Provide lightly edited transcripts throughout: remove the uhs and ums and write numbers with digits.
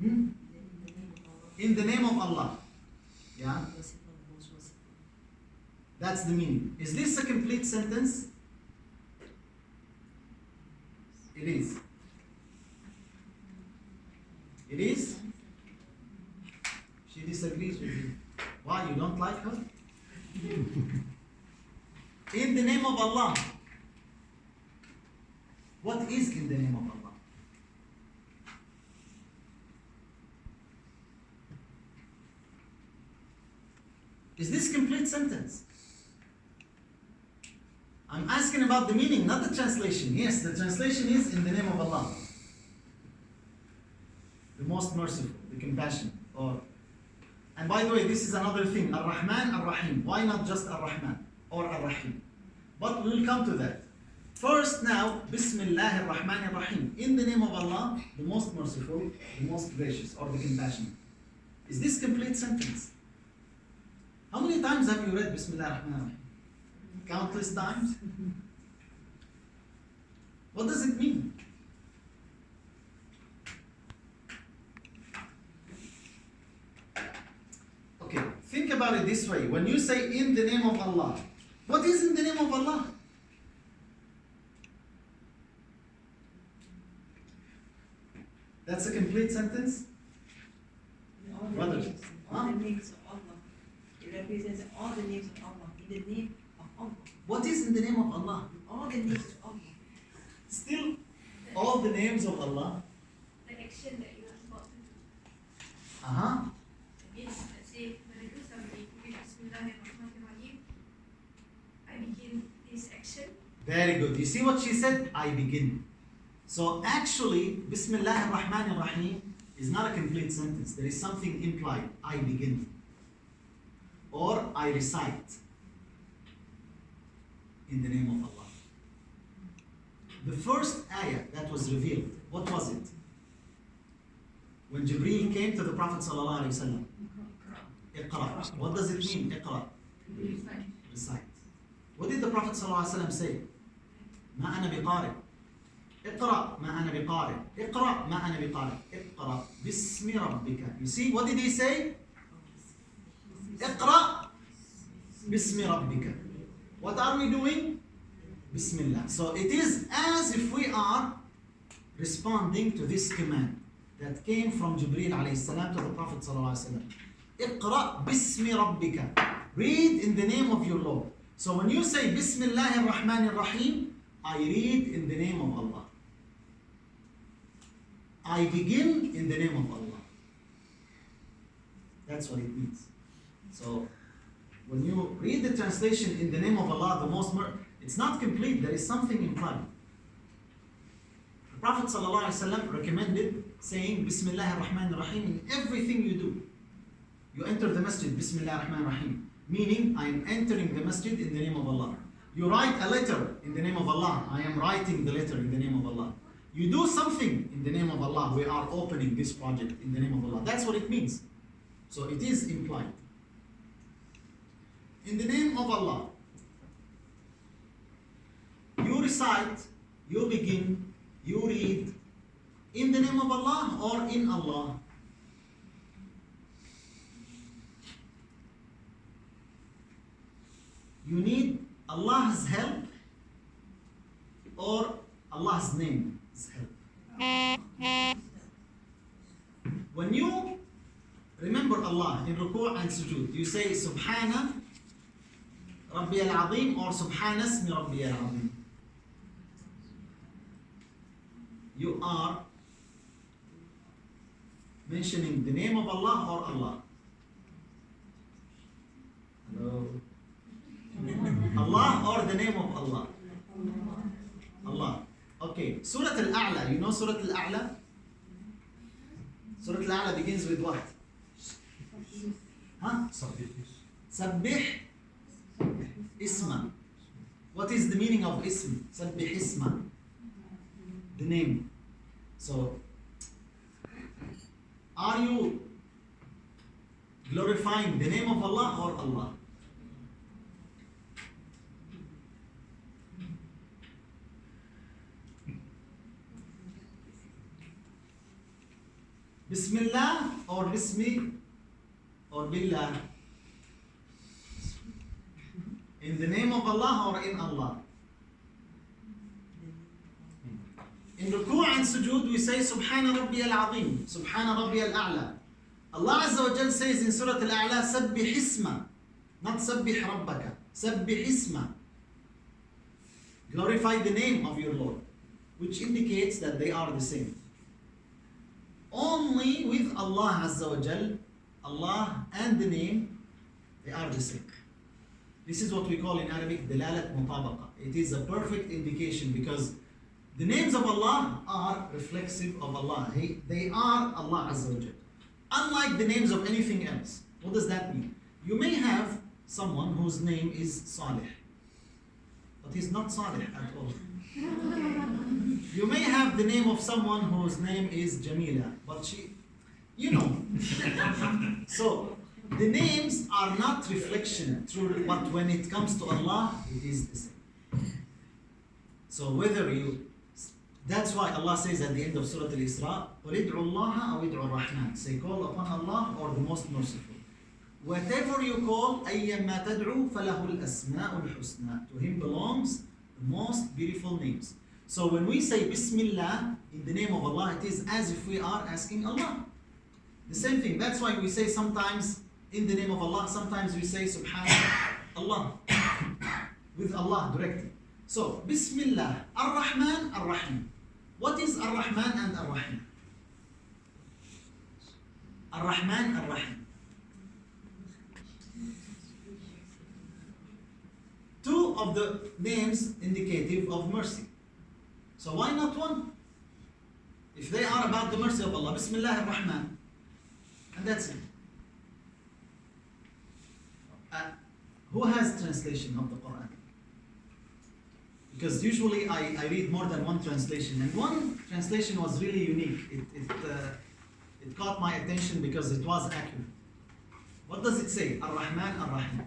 Hmm? In the name of Allah. Yeah? That's the meaning. Is this a complete sentence? It is. It is? She disagrees with you. Why? You don't like her? In the name of Allah. What is in the name of Allah? Is this complete sentence? I'm asking about the meaning, not the translation. Yes, the translation is in the name of Allah. The most merciful, the compassionate. And by the way, this is another thing. Ar-Rahman, Ar-Rahim. Why not just Ar-Rahman or Ar-Rahim? But we'll come to that. First now, Bismillah ar-Rahman ar-Rahim. In the name of Allah, the most merciful, the most gracious, or the compassionate. Is this complete sentence? How many times have you read Bismillah ar-Rahman ar-Rahim? Countless times. What does it mean? Okay, think about it this way. When you say in the name of Allah, what is in the name of Allah? That's a complete sentence? Brothers. All the names of Allah. It represents all the names of Allah. In the name of Allah. What is in the name of Allah? All the names of Allah. Still, all the names of Allah. The action that you are about to do. Uh-huh. Means, let's say, when I do something, with Bismillahirrahmanirrahim, I begin this action. Very good. You see what she said? I begin. So actually, Bismillah ar-Rahman ar-Rahim is not a complete sentence. There is something implied. I begin. Or I recite. In the name of Allah. The first ayah that was revealed, what was it? When Jibreel came to the Prophet sallallahu alaihi wasallam. Iqra. What does it mean? Iqra. Recite. What did the Prophet sallallahu alaihi wasallam say? ما أنا بقارئ. اقرأ ما أنا بقارئ. اقرأ ما أنا بقارئ. اقرأ باسم ربك. You see, what did he say? اقرأ باسم ربك. What are we doing? Bismillah. So it is as if we are responding to this command that came from Jibreel alayhi salam to the Prophet sallallahu alaihi wasallam. اقرأ باسم ربك. Read in the name of your Lord. So when you say Bismillah ar-Rahman ar-Rahim, I read in the name of Allah. I begin in the name of Allah. That's what it means. So when you read the translation in the name of Allah, it's not complete. There is something implied. The Prophet ﷺ recommended saying Bismillah ar-Rahman ar-Rahim in everything you do. You enter the masjid, Bismillah ar-Rahman ar-Rahim, meaning I am entering the masjid in the name of Allah. You write a letter in the name of Allah. I am writing the letter in the name of Allah. You do something in the name of Allah. We are opening this project in the name of Allah. That's what it means. So it is implied. In the name of Allah. You recite, you begin, you read in the name of Allah or in Allah. You need Allah's help or Allah's name's help. When you remember Allah in ruku' and sujood, you say Subhana Rabbi al-Azim or Subhana Ismi Rabbi al-Azim. You are mentioning the name of Allah or Allah. Hello. Allah or the name of Allah? Allah. Okay. Surah Al-A'la. You know Surah Al-A'la? Surah Al-A'la begins with what? Huh? Sabbih Isma. What is the meaning of Ism? Sabbih Isma. The name. So, are you glorifying the name of Allah or Allah? Bismillah or Bismi or Billah? In the name of Allah or in Allah? In ruku' and sujood we say Subhana Rabbi al-Azim, Subhana Rabbi al-A'la. Allah Azza wa Jal says in Surah Al-A'la, Sabbih Isma, not Sabbih Rabbaka, Sabbih Isma. Glorify the name of your Lord, which indicates that they are the same. Only with Allah Azza wa Jal, Allah and the name, they are the same. This is what we call in Arabic Dalalat Mutabaqa. It is a perfect indication because the names of Allah are reflexive of Allah. They are Allah Azza wa Jal. Unlike the names of anything else. What does that mean? You may have someone whose name is Salih, but he's not Salih at all. You may have the name of someone whose name is Jamila, but she, you know. So, the names are not reflection true, but when it comes to Allah, it is the same. So whether you, that's why Allah says at the end of Surah Al-Isra, وَلِدْعُ اللَّهَ أَوْ ادْعُ الرَّحْمَنِ. Say, call upon Allah or the most merciful. Whatever you call, أَيَّمَّا تَدْعُوا فَلَهُ الْأَسْمَاءُ الْحُسْنَى. To Him belongs the most beautiful names. So when we say Bismillah in the name of Allah, it is as if we are asking Allah. The same thing. That's why we say sometimes in the name of Allah, sometimes we say Subhanallah with Allah directly. So Bismillah, Ar-Rahman, Ar-Rahim. What is Ar-Rahman and Ar-Rahim? Ar-Rahman, Ar-Rahim. Two of the names indicative of mercy. So why not one? If they are about the mercy of Allah, Bismillah ar-Rahman, and that's it. Who has translation of the Quran? Because usually I read more than one translation, and one translation was really unique. It caught my attention because it was accurate. What does it say? Ar-Rahman, Ar-Rahim.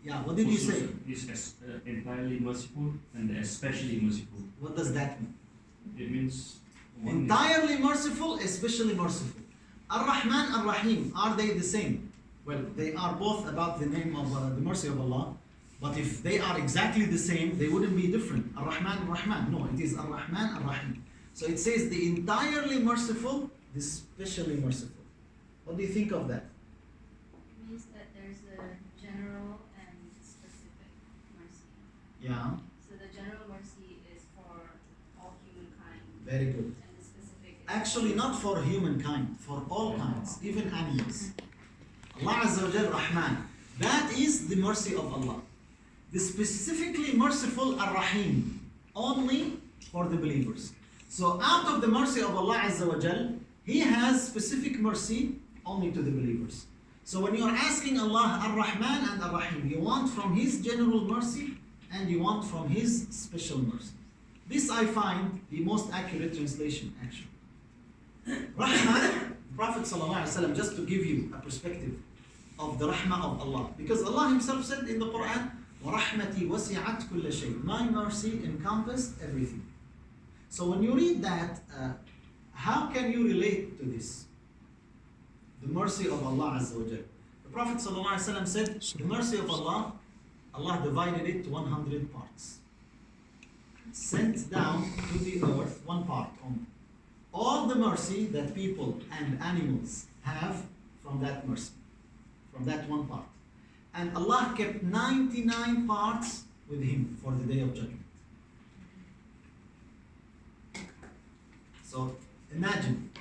Yeah, what did you say? Is entirely merciful and especially merciful. What does that mean? It means entirely merciful, especially merciful. Ar-Rahman, Ar-Rahim, are they the same? Well, they are both about the name of the mercy of Allah. But if they are exactly the same, they wouldn't be different. Ar-Rahman, Ar-Rahman. No, it is Ar-Rahman, Ar-Rahim. So it says the entirely merciful, the specially merciful. What do you think of that? It means that there's a general and specific mercy. Yeah. So the general mercy is for all humankind. Very good. And the specific is Actually, not for humankind, for all kinds, even animals. Allah Azza wa Jal, Rahman. That is the mercy of Allah. The specifically merciful Ar-Rahim, only for the believers. So out of the mercy of Allah Azza wa Jal, He has specific mercy only to the believers. So when you are asking Allah Ar-Rahman and Ar-Rahim, you want from His general mercy and you want from His special mercy. This I find the most accurate translation actually. Rahman, Prophet ﷺ, just to give you a perspective of the Rahmah of Allah. Because Allah Himself said in the Quran, وَرَحْمَتِي وَسِعَتْ كُلَّ شَيْءٍ. My mercy encompassed everything. So when you read that, how can you relate to this? The mercy of Allah Azza wa Jal. The Prophet ﷺ said, the mercy of Allah, Allah divided it to 100 parts. Sent down to the earth one part only. All the mercy that people and animals have from that mercy, from that one part. And Allah kept 99 parts with Him for the Day of Judgment. So imagine,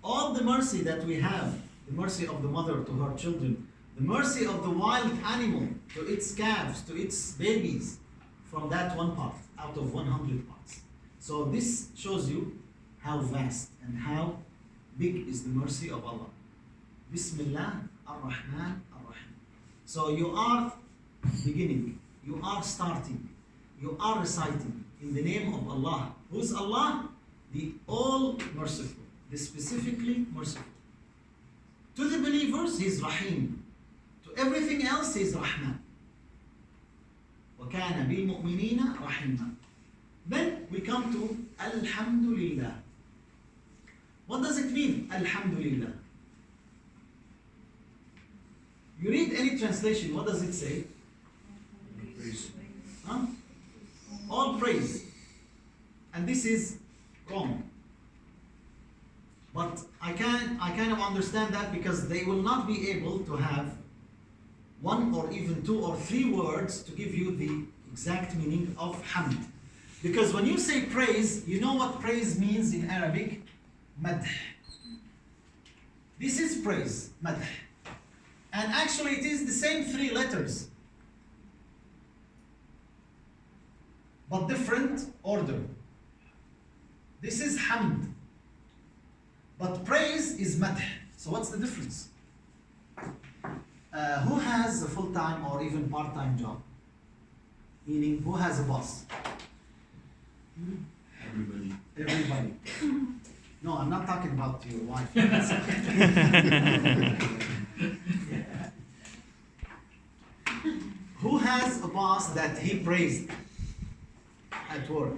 all the mercy that we have, the mercy of the mother to her children, the mercy of the wild animal to its calves, to its babies, from that one part, out of 100 parts. So this shows you how vast and how big is the mercy of Allah. Bismillah ar-Rahman ar-Rahim. So you are beginning, you are starting, you are reciting in the name of Allah. Who's Allah? The all merciful, the specifically merciful. To the believers, He's Rahim. To everything else, He's Rahman. وَكَانَ بِالْمُؤْمِنِينَ رَحِيمًا. Then we come to Alhamdulillah. What does it mean, Alhamdulillah? You read any translation, what does it say? Praise. Huh? All praise. And this is wrong. But I kind of understand that because they will not be able to have one or even two or three words to give you the exact meaning of hamd. Because when you say praise, you know what praise means in Arabic? Madh. This is praise, madh. And actually it is the same three letters, but different order. This is hamd, but praise is madh. So what's the difference? Who has a full-time or even part-time job? Meaning, who has a boss? Everybody. Everybody. No, I'm not talking about your wife. Who has a boss that he praised at work?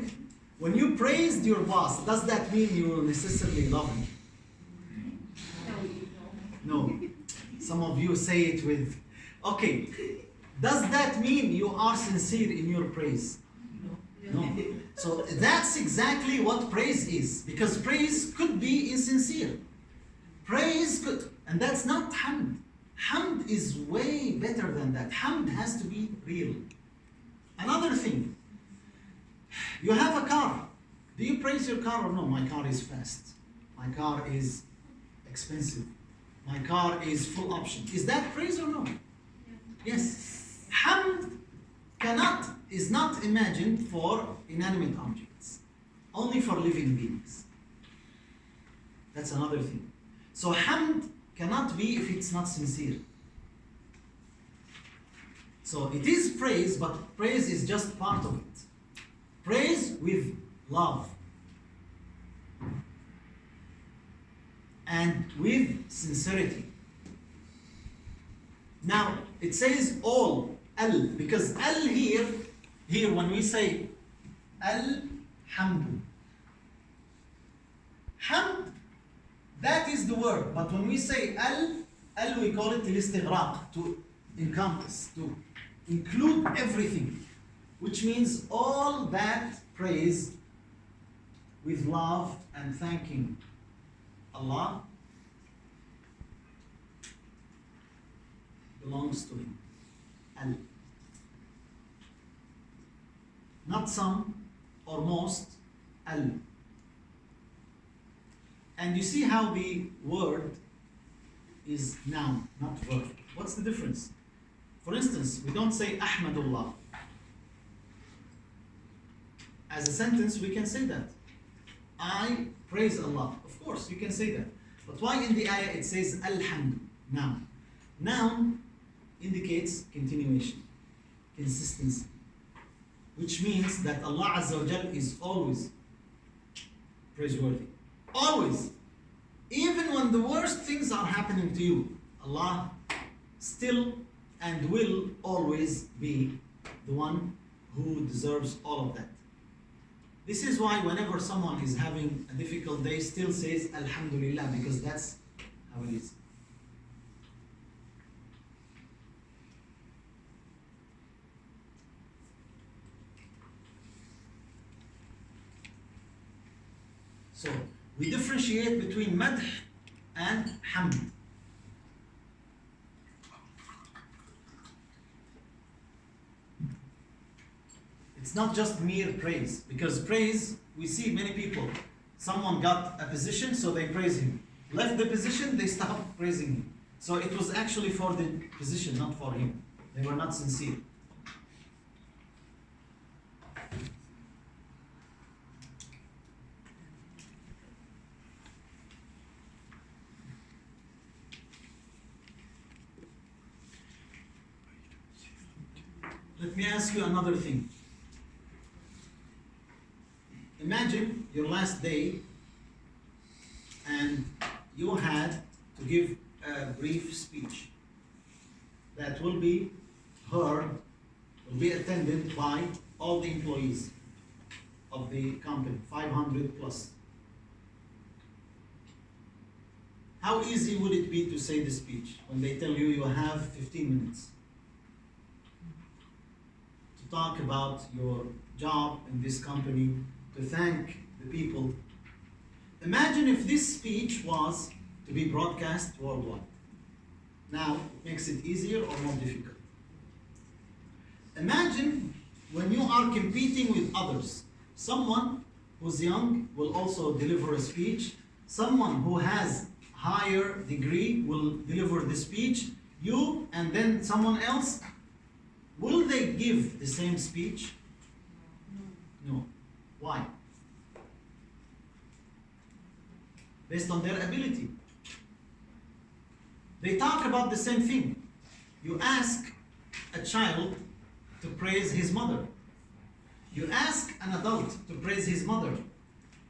When you praised your boss, does that mean you will necessarily love him? No. Some of you say it with, okay. Does that mean you are sincere in your praise? No. So that's exactly what praise is. Because praise could be insincere. Praise could, and that's not hamd. Hamd is way better than that. Hamd has to be real. Another thing, you have a car. Do you praise your car or no? My car is fast. My car is expensive. My car is full option. Is that praise or no? Yes. Hamd is not imagined for inanimate objects. Only for living beings. That's another thing. So hamd cannot be if it's not sincere. So it is praise, but praise is just part of it. Praise with love. And with sincerity. Now, it says all, al, because al here when we say al-hamdu, hamd, that is the word, but when we say al we call it al-istighraq, to encompass, to include everything, which means all that praise with love and thanking Allah belongs to Him. Al. Not some or most, al. And you see how the word is noun, not verb. What's the difference? For instance, we don't say Ahmadullah. As a sentence, we can say that. I praise Allah. Of course, you can say that. But why in the ayah it says Alhamdu, noun? Noun indicates continuation, consistency, which means that Allah Azza wa Jal is always praiseworthy. Always. Even when the worst things are happening to you, Allah still and will always be the one who deserves all of that. This is why whenever someone is having a difficult day, still says Alhamdulillah, because that's how it is. So, we differentiate between madh and hamd. It's not just mere praise, because praise, we see many people, someone got a position, so they praise him. Left the position, they stopped praising him. So it was actually for the position, not for him. They were not sincere. Let me ask you another thing. Imagine your last day and you had to give a brief speech that will be heard will be attended by all the employees of the company, 500 plus. How easy would it be to say the speech when they tell you you have 15 minutes to talk about your job in this company, to thank the people? Imagine if this speech was to be broadcast worldwide. Now, it makes it easier or more difficult. Imagine when you are competing with others. Someone who's young will also deliver a speech. Someone who has higher degree will deliver the speech. You and then someone else. Will they give the same speech? No. Why? Based on their ability. They talk about the same thing. You ask a child to praise his mother. You ask an adult to praise his mother.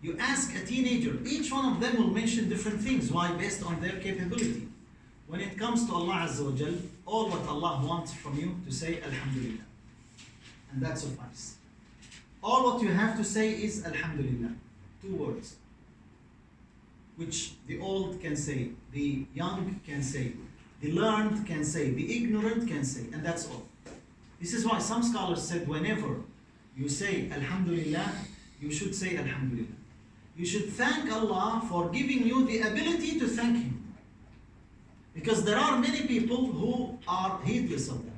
You ask a teenager. Each one of them will mention different things. Why? Based on their capability. When it comes to Allah Azza wa Jal, all what Allah wants from you to say Alhamdulillah. And that suffices. All what you have to say is Alhamdulillah. 2 words. Which the old can say, the young can say, the learned can say, the ignorant can say, and that's all. This is why some scholars said whenever you say Alhamdulillah, you should say Alhamdulillah. You should thank Allah for giving you the ability to thank Him. Because there are many people who are heedless of that.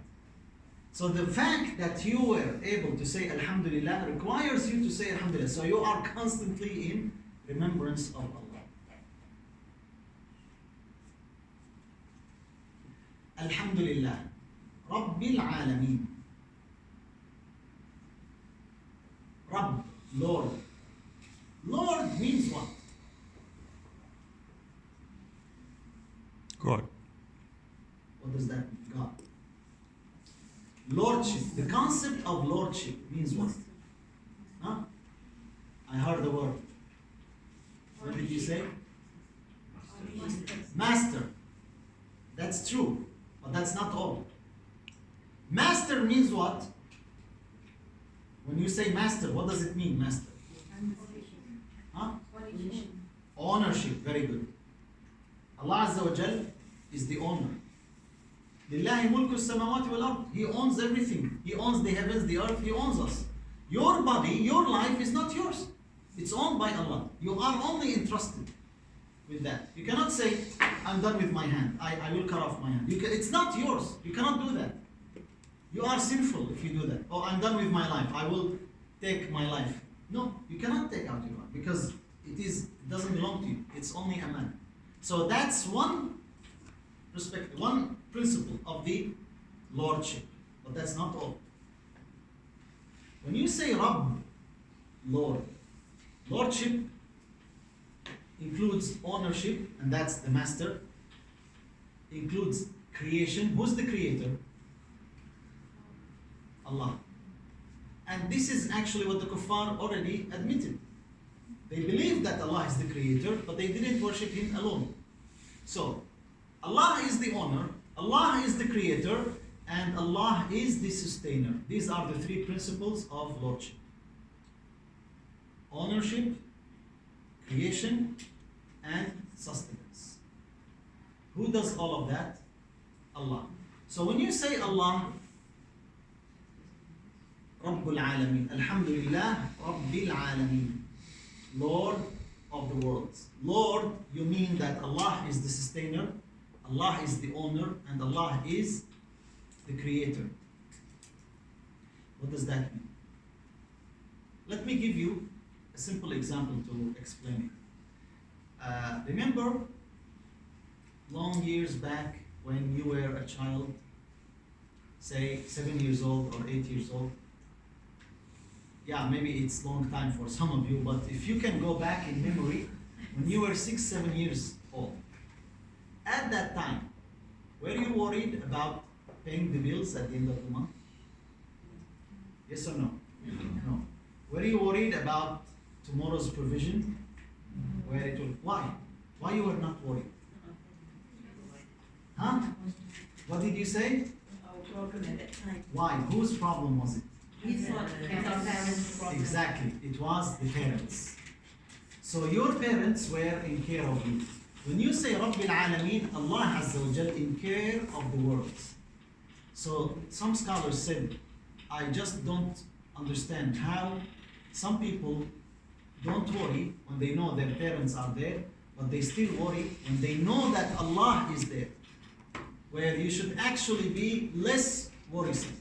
So the fact that you were able to say Alhamdulillah requires you to say Alhamdulillah. So you are constantly in remembrance of Allah. Alhamdulillah, Rabbil Alameen. Rabb, Lord. Lord means what? God. What does that mean? God. Lordship. The concept of lordship means what? Huh? I heard the word. What did you say? Master. That's true, but that's not all. Master means what? When you say master, what does it mean, master? Huh? Ownership. Very good. Allah Azza wa Jal is the owner. Lillahi mulku samawati wal ard. He owns everything. He owns the heavens, the earth. He owns us. Your body, your life is not yours. It's owned by Allah. You are only entrusted with that. You cannot say, I'm done with my hand. I will cut off my hand. It's not yours. You cannot do that. You are sinful if you do that. Oh, I'm done with my life. I will take my life. No, you cannot take out your life because it doesn't belong to you. It's only a man. So that's one perspective, one principle of the lordship. But that's not all. When you say Rabb, Lord, lordship includes ownership, and that's the master. Includes creation. Who's the creator? Allah. And this is actually what the kuffar already admitted. They believed that Allah is the creator, but they didn't worship Him alone. So, Allah is the owner, Allah is the creator, and Allah is the sustainer. These are the 3 principles of lordship. Ownership, creation, and sustenance. Who does all of that? Allah. So when you say Allah, Rabbul Alameen, Alhamdulillah, Rabbil Alameen, Lord of the worlds. Lord, you mean that Allah is the sustainer, Allah is the owner, and Allah is the creator. What does that mean? Let me give you a simple example to explain it. Remember long years back when you were a child, say 7 years old or 8 years old? Yeah, maybe it's long time for some of you, but if you can go back in memory, when you were 6, 7 years old, at that time, were you worried about paying the bills at the end of the month? Yes or no? No. Were you worried about tomorrow's provision? Where it will? Why? Why you were not worried? Huh? What did you say? problem at that time. Why? Whose problem was it? We thought it was our parents' problem. Exactly, it was the parents. So your parents were in care of you. When you say Rabbil Alameen, Allah Azza wa Jal in care of the world. So some scholars said, I just don't understand how some people don't worry when they know their parents are there, but they still worry when they know that Allah is there. Where you should actually be less worrisome.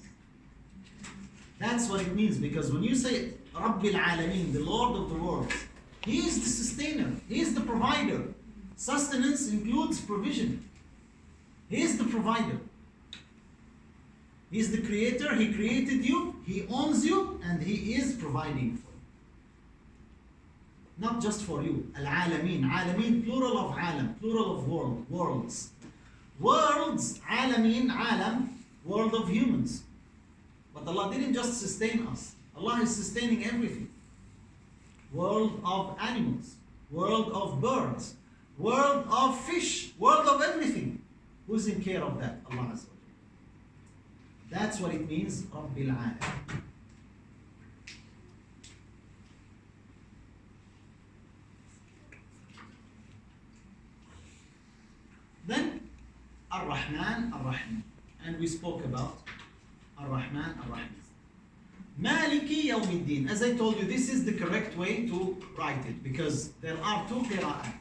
That's what it means, because when you say Rabbil Alameen, the Lord of the world, He is the sustainer, He is the provider. Sustenance includes provision. He is the provider. He is the creator, He created you, He owns you, and He is providing for you. Not just for you. Al-Alameen. Alameen, plural of alam, plural of world, worlds. Worlds, Alameen, alam, world of humans. But Allah didn't just sustain us. Allah is sustaining everything. World of animals, world of birds, world of fish, world of everything. Who's in care of that? Allah Azza wa Jalla. That's what it means, Rabbil Alam. Then, Ar-Rahman, Ar-Rahim. And we spoke about Ar-Rahman, Ar-Rahim. Maliki Yawmiddin. As I told you, this is the correct way to write it, because there are two qira'at.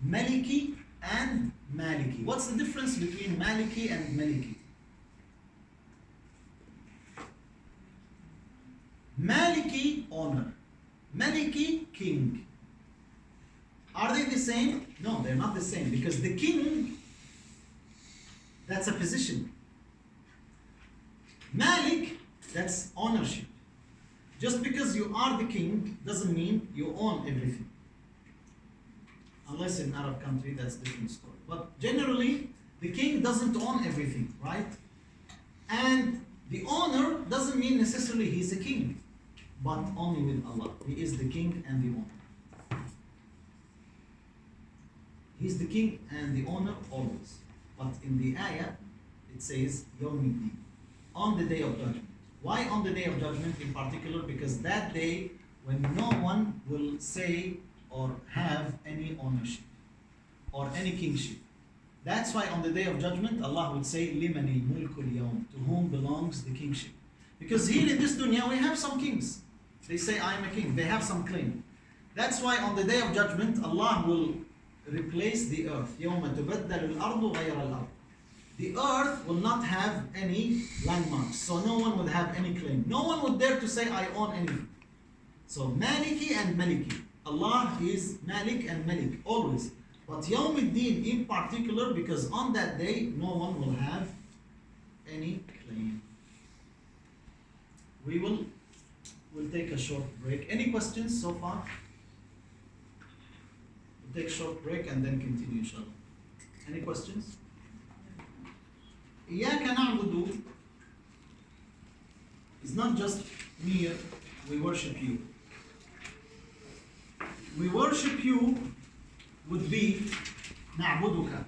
Maliki and Maliki. What's the difference between Maliki and Maliki? Maliki, owner. Maliki, king. Are they the same? No, they're not the same, because the king, that's a position. Malik, that's ownership. Just because you are the king doesn't mean you own everything. Unless in Arab country, that's a different story. But generally, the king doesn't own everything, right? And the owner doesn't mean necessarily he's a king, but only with Allah. He is the king and the owner. He's the king and the owner always. But in the ayah, it says, Yawmiddin, on the day of judgment. Why on the day of judgment in particular? Because that day when no one will say or have any ownership or any kingship. That's why on the day of judgment Allah would say, Limanil mulkul yawm, to whom belongs the kingship. Because here in this dunya we have some kings. They say, I am a king. They have some claim. That's why on the day of judgment Allah will replace the earth. يَوْمَ تُبَدَّلُ الْأَرْضُ غَيْرَ الْأَرْضِ. The earth will not have any landmarks, so no one would have any claim. No one would dare to say, I own anything. So Maliki and Maliki. Allah is Malik and Malik, always. But Yawmiddin in particular, because on that day, no one will have any claim. We'll take a short break. Any questions so far? We'll take a short break and then continue, inshallah. Any questions? إياك نعبد is not just mere we worship you. We worship you would be نعبدك.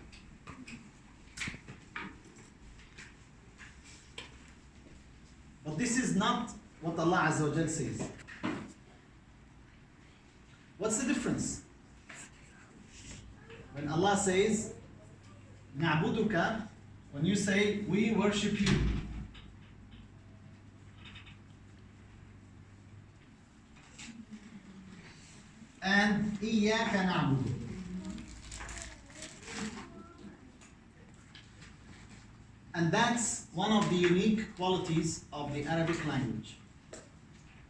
But this is not what Allah Azza wa Jal says. What's the difference? When Allah says نعبدك, when you say, we worship you. And إياك نعبد. And that's one of the unique qualities of the Arabic language.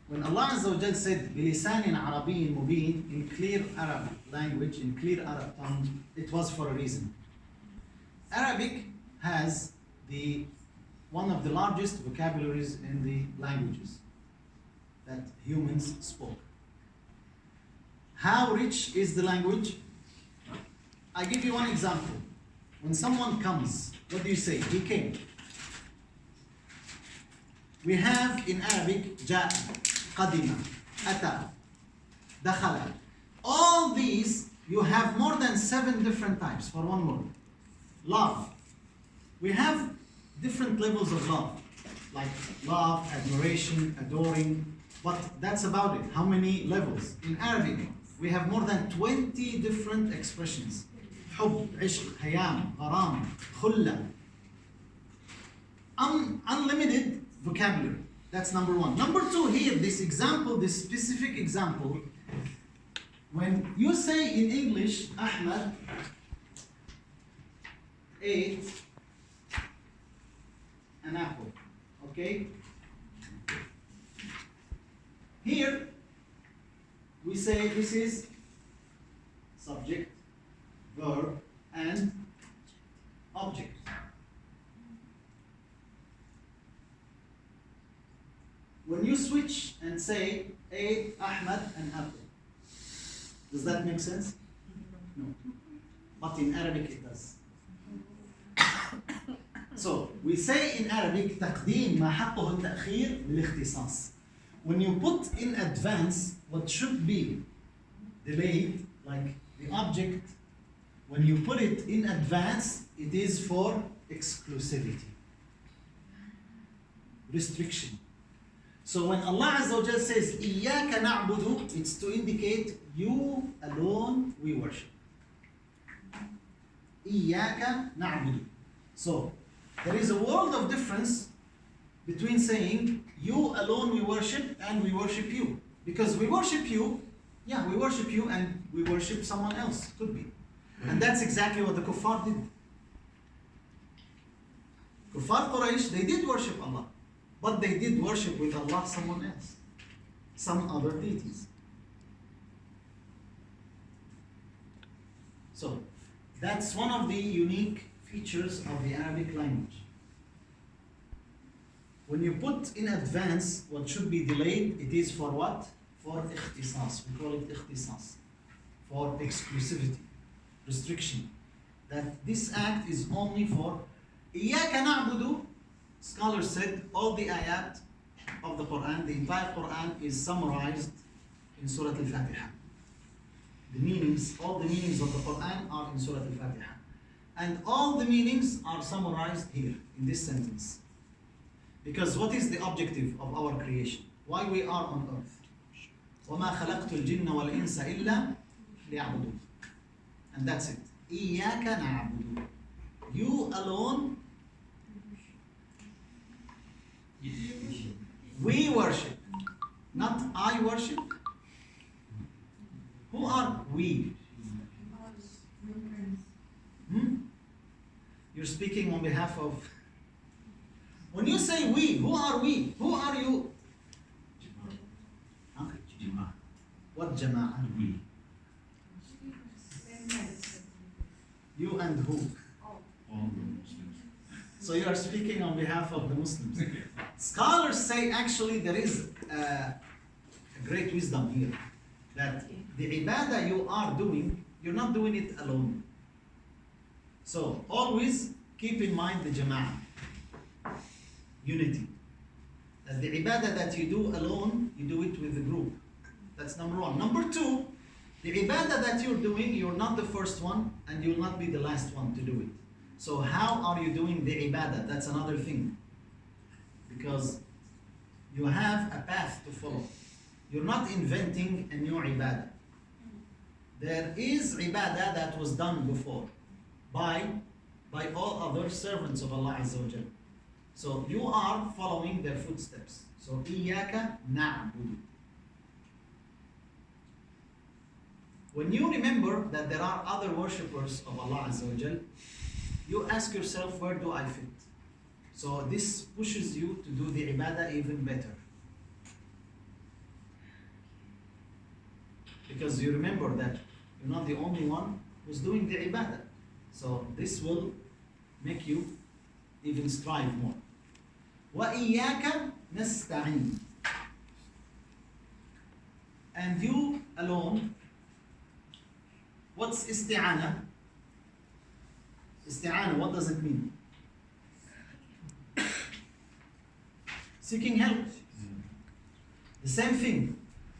When Allah Azza wa Jal said, بِلِسَانٍ عَرَبِيٍّ مُبِينٍ, in clear Arab language, in clear Arab tongue, it was for a reason. Arabic has one of the largest vocabularies in the languages that humans spoke. How rich is the language? I give you one example. When someone comes, what do you say? He came. We have in Arabic جاء, قدم, أتى, دخل. All these, you have more than 7 different types for one word. Love. We have different levels of love, like love, admiration, adoring, but that's about it. How many levels? In Arabic, we have more than 20 different expressions. حب, عشق, hayam, gharam, khulla. Unlimited vocabulary. That's number one. Number two, here, this example, this specific example, when you say in English, Ahmad ate an apple, okay? Here, we say this is subject, verb, and object. When you switch and say, ate Ahmad an apple, does that make sense? No. But in Arabic it does. So, we say in Arabic, تقديم ما حقه التأخير للاختصاص. When you put in advance what should be delayed, like the object, when you put it in advance, it is for exclusivity, restriction. So when Allah Azza wa Jal says, إِيَّاكَ نَعْبُدُ, it's to indicate you alone we worship. إِيَّاكَ نَعْبُدُ. So there is a world of difference between saying, you alone we worship and we worship you. Because we worship you, yeah, we worship you and we worship someone else, could be. And that's exactly what the kuffar did. Kuffar Quraysh, they did worship Allah. But they did worship with Allah someone else, some other deities. So, that's one of the unique features of the Arabic language. When you put in advance what should be delayed, it is for what? For ikhtisas. We call it ikhtisas. For exclusivity, restriction. That this act is only for إِيَّاكَ نَعْبُدُ. Scholars said all the ayat of the Quran, the entire Quran is summarized in Surah Al-Fatihah. The meanings, all the meanings of the Quran are in Surah Al-Fatihah. And all the meanings are summarized here in this sentence. Because what is the objective of our creation? Why we are on earth? وَمَا خَلَقْتُ الْجِنَّ وَالْإِنسَ إِلَّا لِيَعْبُدُونَ. And that's it. إِيَّاكَ نَعْبُدُ. You alone we worship, not I worship. Who are we? You're speaking on behalf of. When you say we, who are we? Who are you? Huh? What jama'ah? We. You and who? All the Muslims. So you are speaking on behalf of the Muslims. Scholars say actually there is a great wisdom here. That the ibadah you are doing, you're not doing it alone. So always keep in mind the jama'ah. Unity. That the ibadah that you do alone, you do it with the group. That's number one. Number two, the ibadah that you're doing, you're not the first one and you'll not be the last one to do it. So how are you doing the ibadah? That's another thing. Because you have a path to follow. You're not inventing a new ibadah. There is ibadah that was done before by all other servants of Allah Azza wa Jal. So you are following their footsteps. So إِيَّاكَ نَعْبُدُ. When you remember that there are other worshippers of Allah Azza wa Jal, you ask yourself, where do I fit? So this pushes you to do the ibadah even better. Because you remember that you're not the only one who's doing the ibadah. So this will make you even strive more. وَإِيَّاكَ نَسْتَعِينُ. And you alone, what's isti'ana? Isti'ana, what does it mean? Seeking help. The same thing.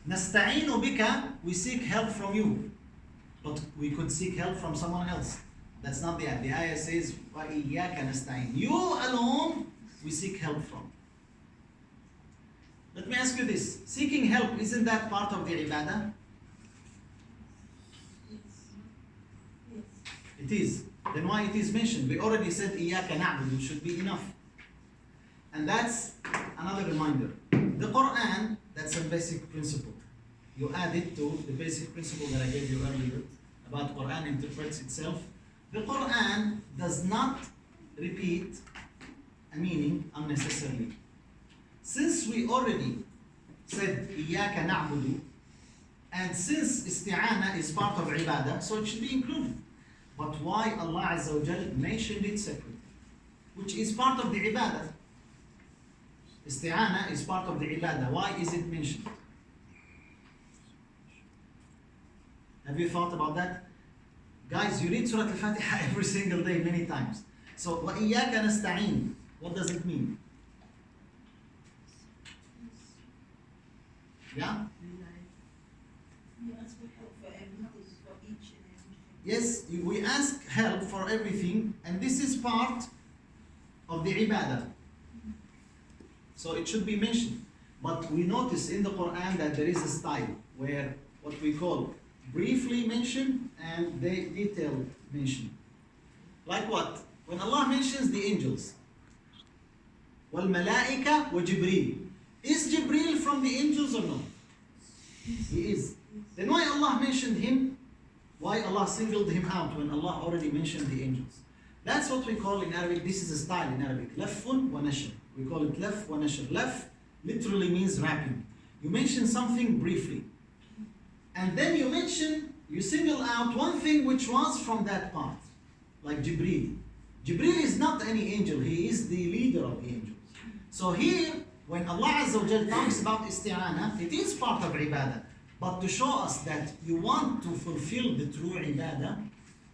Nasta'inu bika, we seek help from you. But we could seek help from someone else. That's not the ayah. The ayah says, وَإِيَّاكَ نَسْتَعِينُ. You alone we seek help from. Let me ask you this. Seeking help, isn't that part of the ibadah? Yes. It is. Then why it is mentioned? We already said إِيَّاكَ نَعْبُدُ. It should be enough. And that's another reminder. The Quran, that's a basic principle. You add it to the basic principle that I gave you earlier about Quran interprets itself. The Quran does not repeat a meaning unnecessarily. Since we already said إِيَّاكَ نَعْبُدُ, and since isti'ana is part of ibadah, so it should be included. But why Allah Azza wa Jal mentioned it separately? Which is part of the ibadah. Isti'ana is part of the ibadah. Why is it mentioned? Have you thought about that? Guys, you read Surah Al-Fatihah every single day, many times. So, وَإِيَّاكَ نَسْتَعِينُ. What does it mean? Yeah? You ask for help for everything, for each and everything. Yes, we ask help for everything, and this is part of the ibadah. So it should be mentioned. But we notice in the Quran that there is a style where what we call briefly mention and detailed mention. Like what? When Allah mentions the angels, وَالْمَلَائِكَةِ وَجِبْرِيلِ. Is Jibreel from the angels or not? He is. Then why Allah mentioned him? Why Allah singled him out when Allah already mentioned the angels? That's what we call in Arabic, this is a style in Arabic, lafun wa nashr. We call it laf wa nashr. Laf literally means wrapping. You mention something briefly. And then you single out one thing which was from that part. Like Jibreel. Jibreel is not any angel, he is the leader of the angels. So here, when Allah Azza wa Jal talks about isti'ana, it is part of ibadah. But to show us that you want to fulfill the true ibadah,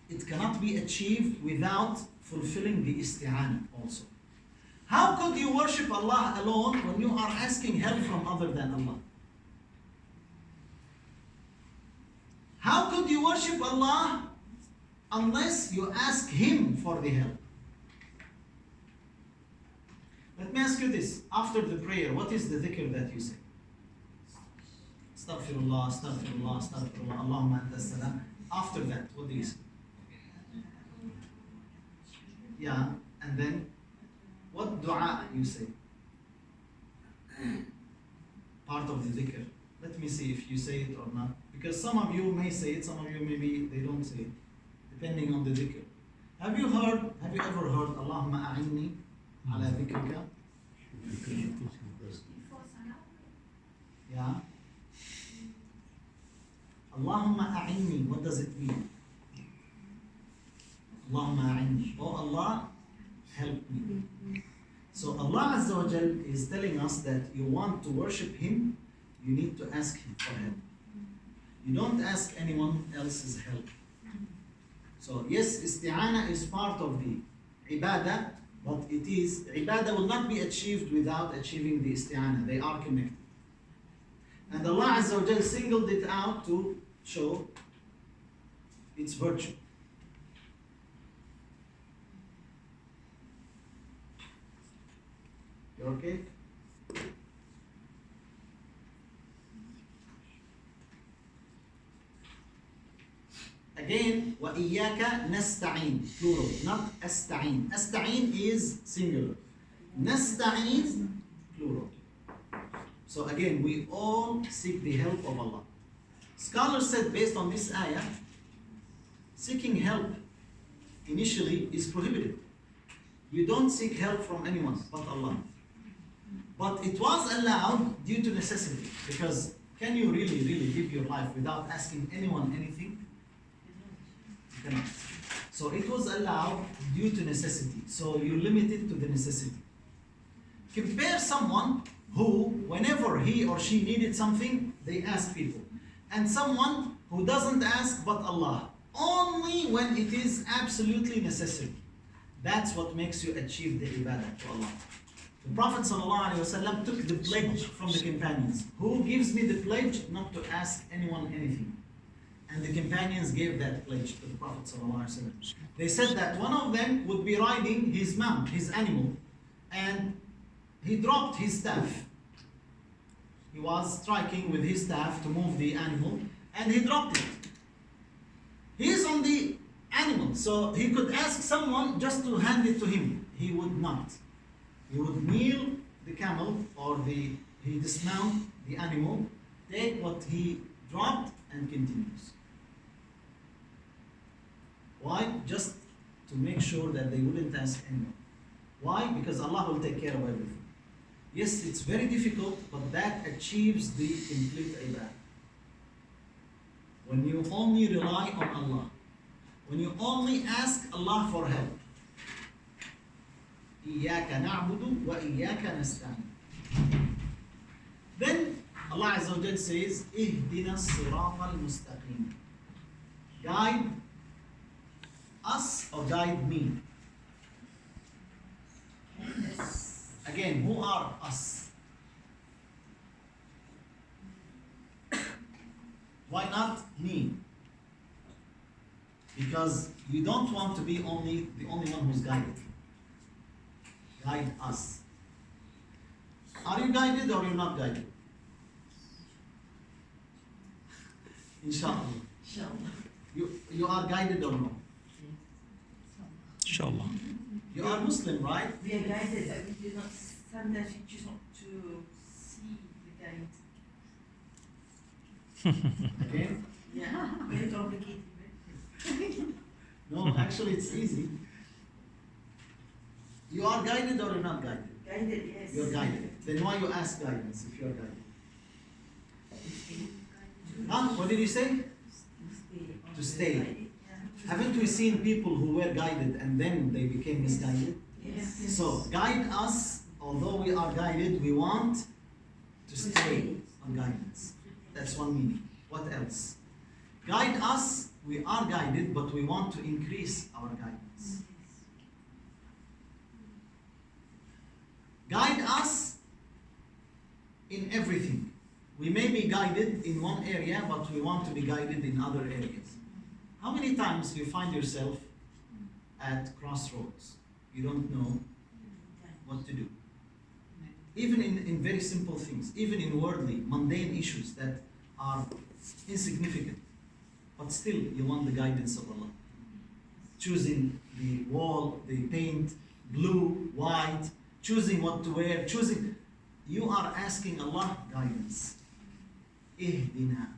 it cannot be achieved without fulfilling the isti'ana also. How could you worship Allah alone when you are asking help from other than Allah? How could you worship Allah unless you ask Him for the help? Let me ask you this. After the prayer, what is the dhikr that you say? Astaghfirullah, astaghfirullah, astaghfirullah, Allahumma anta salam. After that, what do you say? Yeah, and then what dua you say? Part of the dhikr. Let me see if you say it or not. Because some of you may say it, some of you maybe they don't say it, depending on the dhikr. Have you ever heard Allahumma a'inni ala dhikrika? Yeah. Allahumma a'inni, what does it mean? Allahumma a'inni. Oh Allah, help me. So Allah Azza wa Jal is telling us that you want to worship Him, you need to ask Him for help. You don't ask anyone else's help. So yes, isti'ana is part of the ibadah, but ibadah will not be achieved without achieving the isti'ana. They are connected. And Allah Azza wa Jal singled it out to show its virtue. You okay? Again, وَإِيَّاكَ نَسْتَعِينُ, plural, not أَسْتَعِينُ. أَسْتَعِينُ is singular. نَسْتَعِينُ, plural. So again, we all seek the help of Allah. Scholars said based on this ayah, seeking help initially is prohibited. You don't seek help from anyone but Allah. But it was allowed due to necessity. Because can you really live your life without asking anyone anything? You cannot. So it was allowed due to necessity. So you limit it to the necessity. Compare someone who, whenever he or she needed something, they ask people. And someone who doesn't ask but Allah. Only when it is absolutely necessary. That's what makes you achieve the ibadah to Allah. The Prophet ﷺ took the pledge from the companions. Who gives me the pledge not to ask anyone anything? And the companions gave that pledge to the Prophet ﷺ. They said that one of them would be riding his mount, his animal, and he dropped his staff. He was striking with his staff to move the animal, and he dropped it. He is on the animal, so he could ask someone just to hand it to him. He would not. He would kneel the camel, or he dismount the animal, take what he dropped, and continues. Why? Just to make sure that they wouldn't ask anyone. Why? Because Allah will take care of everything. Yes, it's very difficult, but that achieves the complete ibadah. When you only rely on Allah, when you only ask Allah for help. إِيَّاكَ نَعْبُدُ وَإِيَّاكَ نَسْتَعِينُ. Then Allah Azza wa Jal says, اهدنا الصراط المستقيم. Guide us or guide me. Again, who are us? Why not me? Because you don't want to be the only one who's guided. Guide us. Are you guided or you're not guided? Inshallah. You are guided or no? Inshallah. You are Muslim, right? We are guided, but we do not, sometimes we choose not to see the guide. Again? Yeah, very complicated. Right? No, actually it's easy. You are guided or you're not guided? Guided, yes. You're guided. Then why you ask guidance if you're guided? Huh? What did you say? To stay. Yeah. Haven't we seen people who were guided and then they became misguided? Yes. So guide us, although we are guided, we want to stay on guidance. That's one meaning. What else? Guide us, we are guided, but we want to increase our guidance. Guide us in everything. We may be guided in one area, but we want to be guided in other areas. How many times you find yourself at crossroads? You don't know what to do. Even in very simple things, even in worldly, mundane issues that are insignificant, but still you want the guidance of Allah. Choosing the wall, the paint, blue, white, choosing what to wear, choosing. You are asking Allah guidance. Ihdina.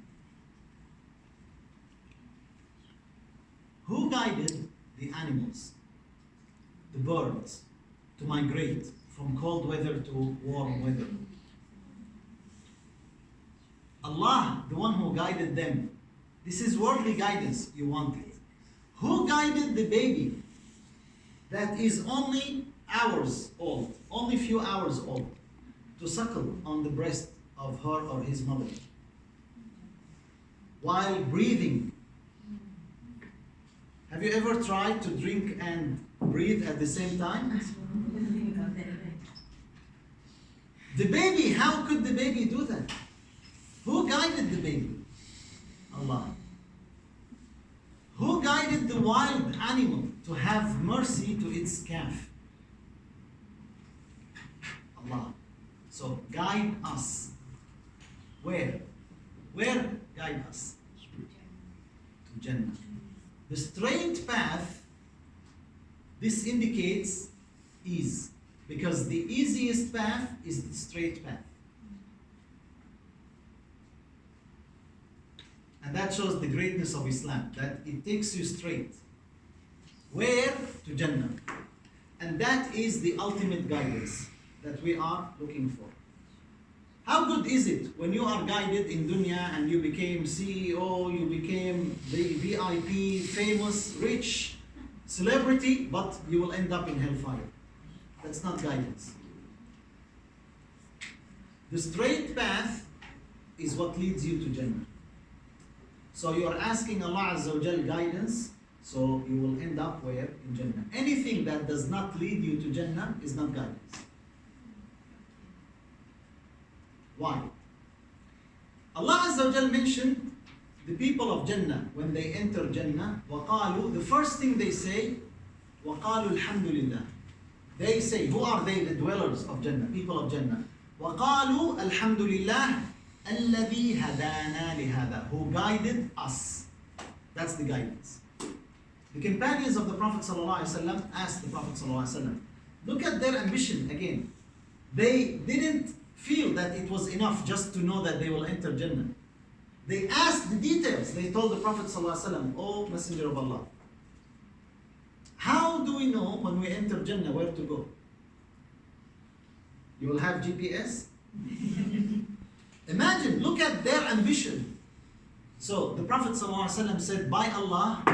Who guided the animals, the birds, to migrate from cold weather to warm weather? Allah, the one who guided them. This is worldly guidance you wanted. Who guided the baby that is only hours old, only few hours old, to suckle on the breast of her or his mother while breathing? Have you ever tried to drink and breathe at the same time? The baby, how could the baby do that? Who guided the baby? Allah. Who guided the wild animal to have mercy to its calf? Allah. So guide us. Where? Where guide us? To Jannah. The straight path, this indicates ease. Because the easiest path is the straight path. And that shows the greatness of Islam, that it takes you straight. Where? To Jannah. And that is the ultimate guidance that we are looking for. How good is it when you are guided in dunya and you became CEO, you became the VIP, famous, rich, celebrity, but you will end up in hellfire? That's not guidance. The straight path is what leads you to Jannah. So you are asking Allah Azza wa Jal guidance, so you will end up where? In Jannah. Anything that does not lead you to Jannah is not guidance. Why? Allah Azza wa Jal mentioned the people of Jannah, when they enter Jannah, وَقَالُوا, the first thing they say, وَقَالُوا الْحَمْدُ لِلَّهِ. They say, who are they? The dwellers of Jannah, people of Jannah. وَقَالُوا الْحَمْدُ لِلَّهِ الَّذِي هَدَانَا لِهَذَا, who guided us. That's the guidance. The companions of the Prophet ﷺ asked the Prophet ﷺ, look at their ambition again. They didn't feel that it was enough just to know that they will enter Jannah. They asked the details. They told the Prophet ﷺ, O Messenger of Allah, how do we know when we enter Jannah where to go? You will have GPS? Imagine, look at their ambition. So the Prophet ﷺ said, by Allah,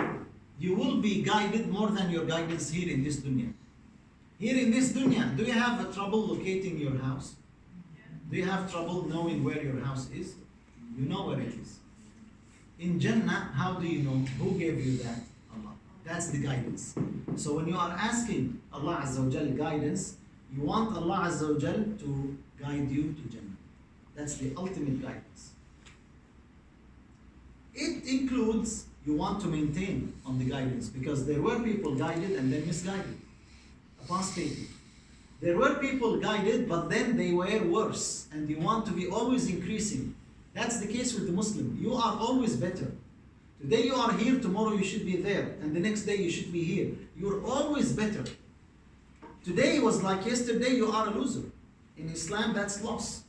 you will be guided more than your guidance here in this dunya. Here in this dunya, do you have a trouble locating your house? Do you have trouble knowing where your house is? You know where it is. In Jannah, how do you know? Who gave you that? Allah. That's the guidance. So when you are asking Allah Azza wa Jal guidance, you want Allah Azza wa Jal to guide you to Jannah. That's the ultimate guidance. It includes you want to maintain on the guidance, because there were people guided and then misguided, apostated. There were people guided but then they were worse, and you want to be always increasing. That's the case with the Muslim. You are always better. Today you are here, tomorrow you should be there, and the next day you should be here. You're always better. Today was like yesterday, you are a loser. In Islam, that's loss.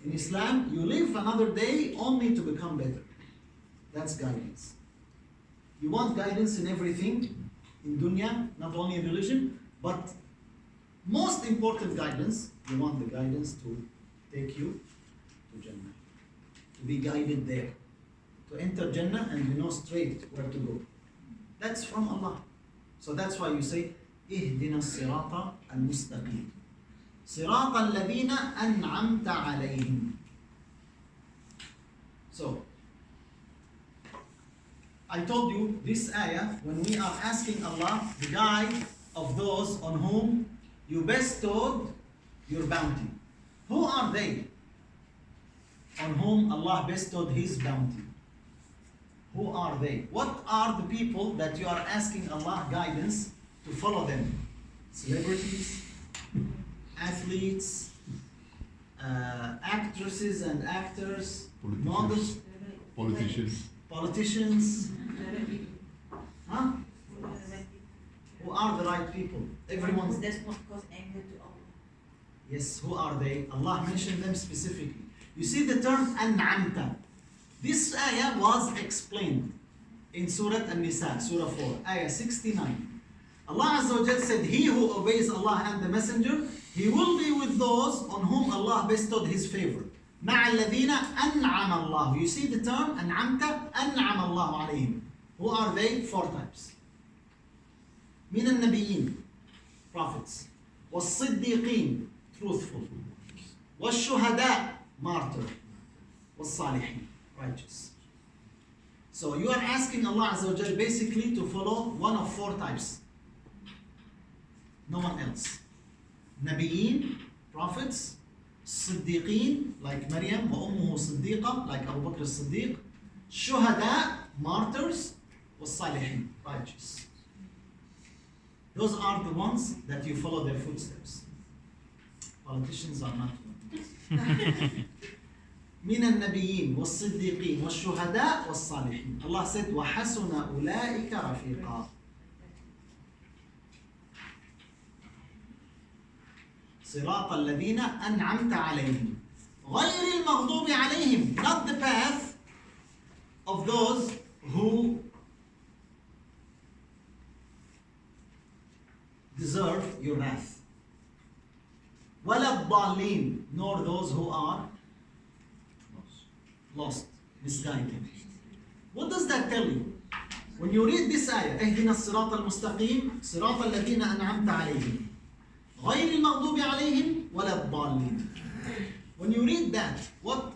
In Islam, you live another day only to become better. That's guidance. You want guidance in everything, in dunya, not only in religion, but most important guidance, you want the guidance to take you to Jannah. To be guided there. To enter Jannah and you know straight where to go. That's from Allah. So that's why you say, اهدنا الصراط المستقيم صراط الذين أنعمت عليهم. So, I told you this ayah, when we are asking Allah the guide of those on whom you bestowed your bounty. Who are they on whom Allah bestowed His bounty? Who are they? What are the people that you are asking Allah guidance to follow them? Celebrities, athletes, actresses and actors, models, politicians. Huh? Who are the right people? Everyone. Who does not cause anger to Allah. Yes, who are they? Allah mentioned them specifically. You see the term an'amta. This ayah was explained in Surah An-Nisa, Surah 4, ayah 69. Allah Azza wa Jal said, he who obeys Allah and the Messenger, he will be with those on whom Allah bestowed His favor. مَعَ الَّذِينَ أَنْعَمَ اللَّهُ. You see the term, أَنْعَمْتَ أَنْعَمَ اللَّهُ عَلَيْهِمْ. Who are they? 4 types. مِنَ النَّبِيِّينَ, prophets. وَالصِّدِّيقِينَ, truthful. وَالشُّهَدَاء, martyr. وَالصَّالِحِينَ, righteous. So you are asking Allah Azza wa Jal basically to follow one of 4 types. No one else. Nabiyeen, prophets. Siddiqeen, like Maryam, wa ummuhu Siddiqa, like Abu Bakr as-Siddiq. Shuhada, martyrs. Was-Salihin, righteous. Those are the ones that you follow their footsteps. Politicians are not one. من النبيين والصديقين والشهداء والصالحين. Allah said, وَحَسُنَ أُولَٰئِكَ رَفِيقًا. صراط الذين أنعمت عليهم غير المغضوب عليهم, not the path of those who deserve your wrath. ولا الضالين, nor those who are lost, misguided. What does that tell you? When you read this ayah, اهدنا الصراط المستقيم صراط الذين أنعمت عليهم غير المغضوب عليهم ولا الضالين. When you read that, what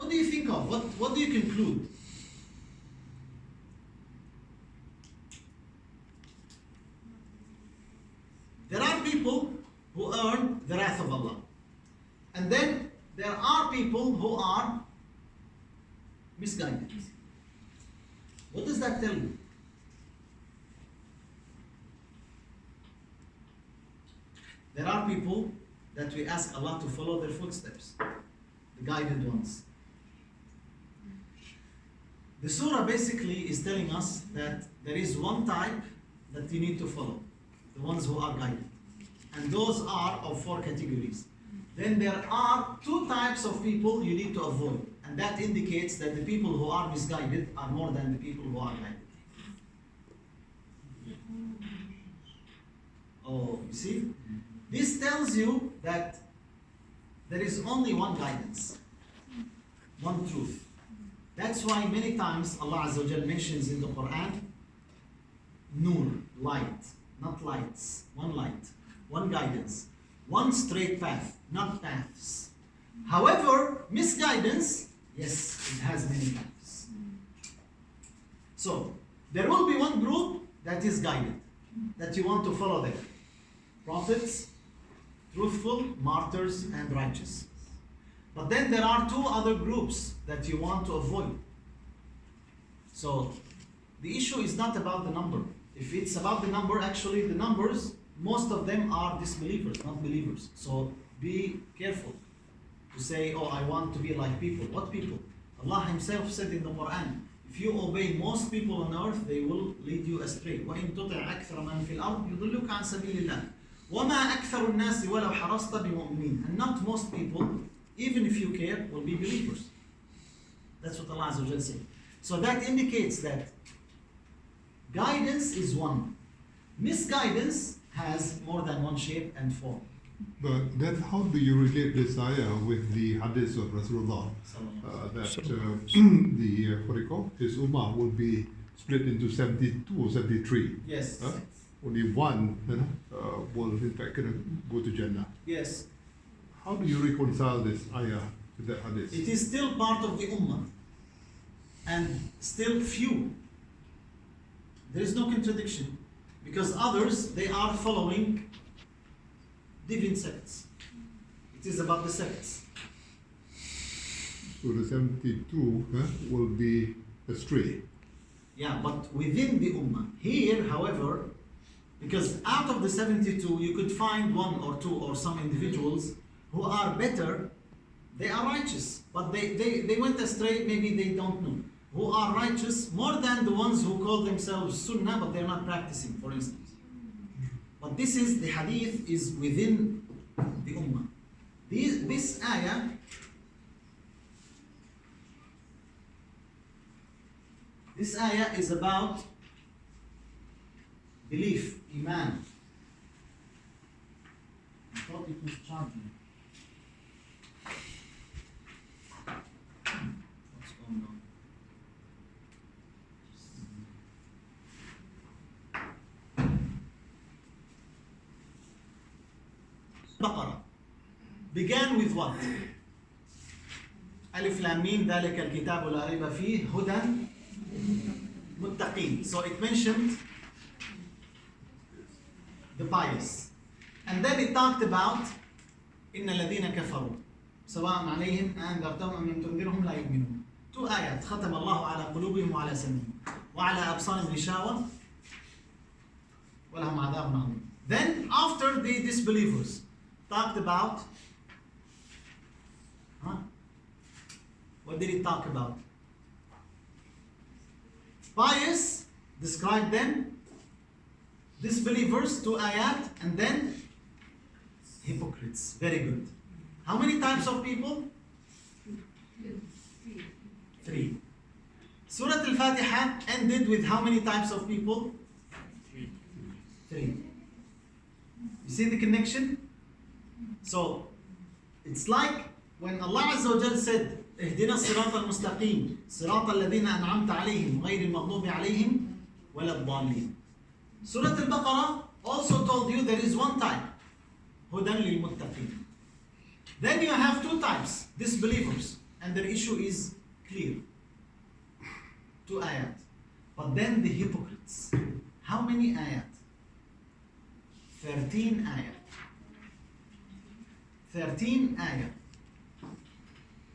do you think of? What do you conclude? There are people who earn the wrath of Allah. And then there are people who are misguided. What does that tell you? There are people that we ask Allah to follow their footsteps, the guided ones. The surah basically is telling us that there is one type that you need to follow, the ones who are guided. And those are of 4 categories. Then there are 2 types of people you need to avoid. And that indicates that the people who are misguided are more than the people who are guided. Oh, you see? This tells you that there is only one guidance, one truth. That's why many times Allah Azza wa Jal mentions in the Quran, Nur, light, not lights, one light, one guidance, one straight path, not paths. However, misguidance, yes, it has many paths. So, there will be one group that is guided, that you want to follow them. Prophets, truthful, martyrs, and righteous. But then there are 2 other groups that you want to avoid. So, the issue is not about the number. If it's about the number, actually the numbers, most of them are disbelievers, not believers. So, be careful to say, oh, I want to be like people. What people? Allah Himself said in the Quran, if you obey most people on earth, they will lead you astray. وَإِن تُطِعْ أَكْثَرَ مَنْ فِي الْأَرْضِ يُضِلُّكَ عَنْ سَبِيلِ اللَّهِ وَمَا أَكْثَرُ النَّاسِ وَلَوْ حَرَصْتَ بِمُؤْمِنِينَ. And not most people, even if you care, will be believers. That's what Allah Azza wa Jal said. So that indicates that guidance is one. Misguidance has more than one shape and form. But then how do you relate this ayah with the hadith of Rasulullah? The what do you call his ummah will be split into 72 or 73. Yes. Only one will in fact go to Jannah. Yes. How do you reconcile this ayah with the hadith? It is still part of the ummah. And still few. There is no contradiction. Because others, they are following different sects. It is about the sects. So the 72 will be astray. Yeah, but within the ummah. Here, however, because out of the 72, you could find 1 or 2 or some individuals who are better, they are righteous, but they went astray, maybe they don't know. Who are righteous more than the ones who call themselves sunnah, but they're not practicing, for instance. But this is, the hadith is within the ummah. This ayah is about belief, iman. I thought it was charging. What's going on? Baqarah began with what? Alif Lam Mim ذلك الكتاب لا ريب فيه هدى متقين. So it mentioned the pious. And then it talked about إن الذين كفروا سواء عليهم أنذرتهم أم لم تنذرهم لا يؤمنون. 2 آيات ختم الله على قلوبهم وعلى سمعهم وعلى أبصارهم غشاوة ولهم عذاب عظيم. Then after the disbelievers talked about, what did it talk about? Pious, describe them. Disbelievers, 2 ayat, and then hypocrites. Very good. How many types of people? 3. Surah Al-Fatihah ended with how many types of people? 3. You see the connection? So, it's like when Allah Azza wa Jal said, اهدنا الصراط المستقيم صراط الذين أنعمت عليهم غير المغضوب عليهم ولا الضالين. Surah Al-Baqarah also told you there is one type, هدى للمتقين. Then you have 2 types, disbelievers, and their issue is clear. 2 ayat. But then the hypocrites. How many ayat? 13 ayat. 13 ayat.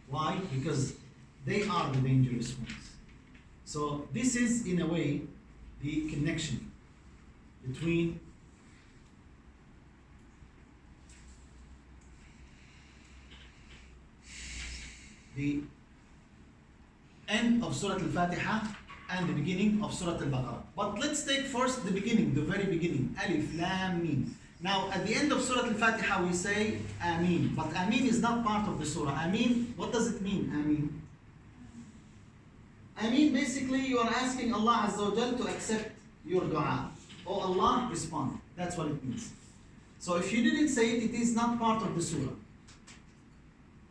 Why? Because They are the dangerous ones. So this is, in a way, the connection between the end of Surah Al-Fatihah and the beginning of Surah Al-Baqarah. But let's take first the beginning, the very beginning. Alif, Lam, Mim. Now, at the end of Surah Al-Fatihah, we say Ameen. But Ameen is not part of the surah. Ameen, what does it mean, Ameen? Ameen, basically, you are asking Allah Azza wa Jal to accept your dua. Oh Allah, respond. That's what it means. So if you didn't say it, it is not part of the surah.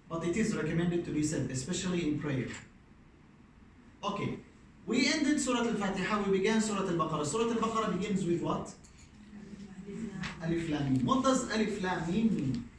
But it is recommended to be said, especially in prayer. Okay, we ended Surah Al-Fatihah, we began Surah Al-Baqarah. Surah Al-Baqarah begins with what? Alif Lam Mim. What does Alif Lam Mim mean?